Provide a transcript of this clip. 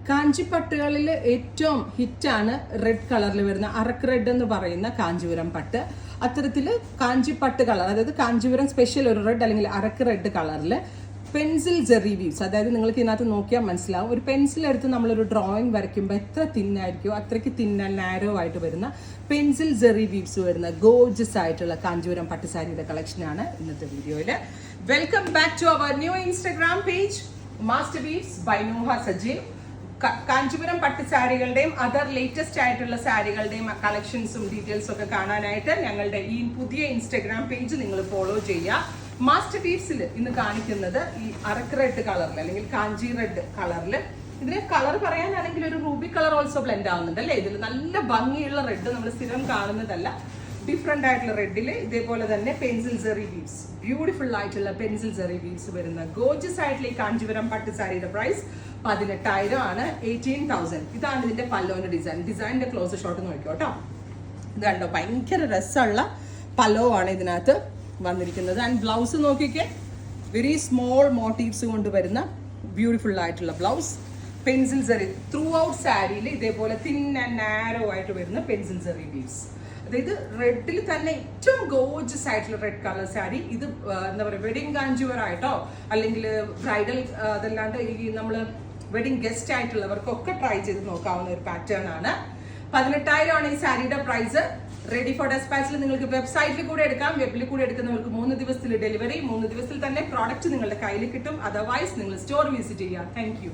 കാഞ്ചിപ്പട്ടുകളിൽ ഏറ്റവും ഹിറ്റാണ് റെഡ് കളറിൽ വരുന്ന അറക്ക് റെഡ് എന്ന് പറയുന്ന കാഞ്ചീപുരം പട്ട്. അത്തരത്തിൽ കാഞ്ചിപ്പട്ട് കളർ, അതായത് കാഞ്ചീപുരം സ്പെഷ്യൽ ഒരു റെഡ് അല്ലെങ്കിൽ അറക്ക് റെഡ് കളറിൽ പെൻസിൽ ജെറി വീവ്സ്, അതായത് നിങ്ങൾക്ക് ഇതിനകത്ത് നോക്കിയാൽ മനസ്സിലാവും. ഒരു പെൻസിൽ എടുത്ത് നമ്മളൊരു ഡ്രോയിങ് വരയ്ക്കുമ്പോൾ എത്ര തിന്നായിരിക്കും അത്രയ്ക്ക് നാരോ ആയിട്ട് വരുന്ന പെൻസിൽ ജെറി വീവ്സ് വരുന്ന ഗോർജസ് ആയിട്ടുള്ള കാഞ്ചീപുരം പട്ട് സാരിയുടെ കളക്ഷനാണ് ഇന്നത്തെ വീഡിയോയിൽ. Welcome back to our new Instagram page master weaves by Nooha Sajeev. Kanchipuram പട്ട് സാരികളുടെയും അതർ ലേറ്റസ്റ്റ് ആയിട്ടുള്ള സാരികളുടെയും കളക്ഷൻസും ഡീറ്റെയിൽസും ഒക്കെ കാണാനായിട്ട് ഞങ്ങളുടെ ഈ പുതിയ ഇൻസ്റ്റഗ്രാം പേജ് നിങ്ങൾ ഫോളോ ചെയ്യുക. മാസ്റ്റർ വീവ്സിൽ ഇന്ന് കാണിക്കുന്നത് ഈ അറക്ക് റെഡ് കളറിൽ അല്ലെങ്കിൽ കാഞ്ചി റെഡ് കളറിൽ. ഇതിന് കളർ പറയാനാണെങ്കിൽ ഒരു റൂബി കളർ ഓൾസോ ബ്ലെൻഡ് ആവുന്നുണ്ട് അല്ലേ. ഇതിൽ നല്ല ഭംഗിയുള്ള റെഡ് നമ്മൾ സ്ഥിരം കാണുന്നതല്ല, ഡിഫറെന്റ് ആയിട്ടുള്ള റെഡിൽ ഇതേപോലെ തന്നെ പെൻസിൽ ജെറി വീവ്സ്, ബ്യൂട്ടിഫുൾ ആയിട്ടുള്ള പെൻസിൽ ജെറി വീവ്സ് വരുന്ന ഗോർജസ് ആയിട്ടുള്ള ഈ കാഞ്ചീപുരം പട്ട് സാരിയുടെ പ്രൈസ് 18,000 ആണ്, 18,000. ഇതാണ് ഇതിന്റെ പല്ലോന്റെ ഡിസൈനിന്റെ ക്ലോസ് ഷോട്ട് നോക്കിയോ കേട്ടോ. ഇത് കണ്ടോ, ഭയങ്കര രസമുള്ള പല്ലോ ആണ് ഇതിനകത്ത് വന്നിരിക്കുന്നത്. ആൻഡ് ബ്ലൗസ് നോക്കിക്കേ, വെരി സ്മോൾ മോട്ടീവ്സ് കൊണ്ട് വരുന്ന ബ്യൂട്ടിഫുൾ ആയിട്ടുള്ള blouse. Pencil zari throughout സാരിയിൽ ഇതേപോലെ തിൻ ആൻഡ് നാരോ ആയിട്ട് വരുന്ന പെൻസിൽ ജെറി വീവ്സ്. അതായത് റെഡിൽ തന്നെ ഏറ്റവും ഗോർജസ് ആയിട്ടുള്ള റെഡ് കളർ സാരി. ഇത് എന്താ പറയുക, വെഡിങ് കാഞ്ചീവർ ആയിട്ടോ അല്ലെങ്കിൽ ബ്രൈഡൽ അതല്ലാണ്ട് ഈ നമ്മൾ വെഡിങ് ഗസ്റ്റ് ആയിട്ടുള്ളവർക്കൊക്കെ ട്രൈ ചെയ്ത് നോക്കാവുന്ന ഒരു പാറ്റേൺ ആണ്. 18,000 ആണ് ഈ സാരിയുടെ പ്രൈസ്. റെഡി ഫോർ ഡെസ്പാച്ചിൽ നിങ്ങൾക്ക് വെബ്സൈറ്റിൽ കൂടെ എടുക്കാം. വെബിൽ കൂടെ എടുക്കുന്നവർക്ക് 3 ദിവസത്തിൽ ഡെലിവറി, 3 ദിവസത്തിൽ തന്നെ പ്രോഡക്റ്റ് നിങ്ങളുടെ കയ്യിൽ കിട്ടും. അതർവൈസ് നിങ്ങൾ സ്റ്റോർ വിസിറ്റ് ചെയ്യുക. Thank you.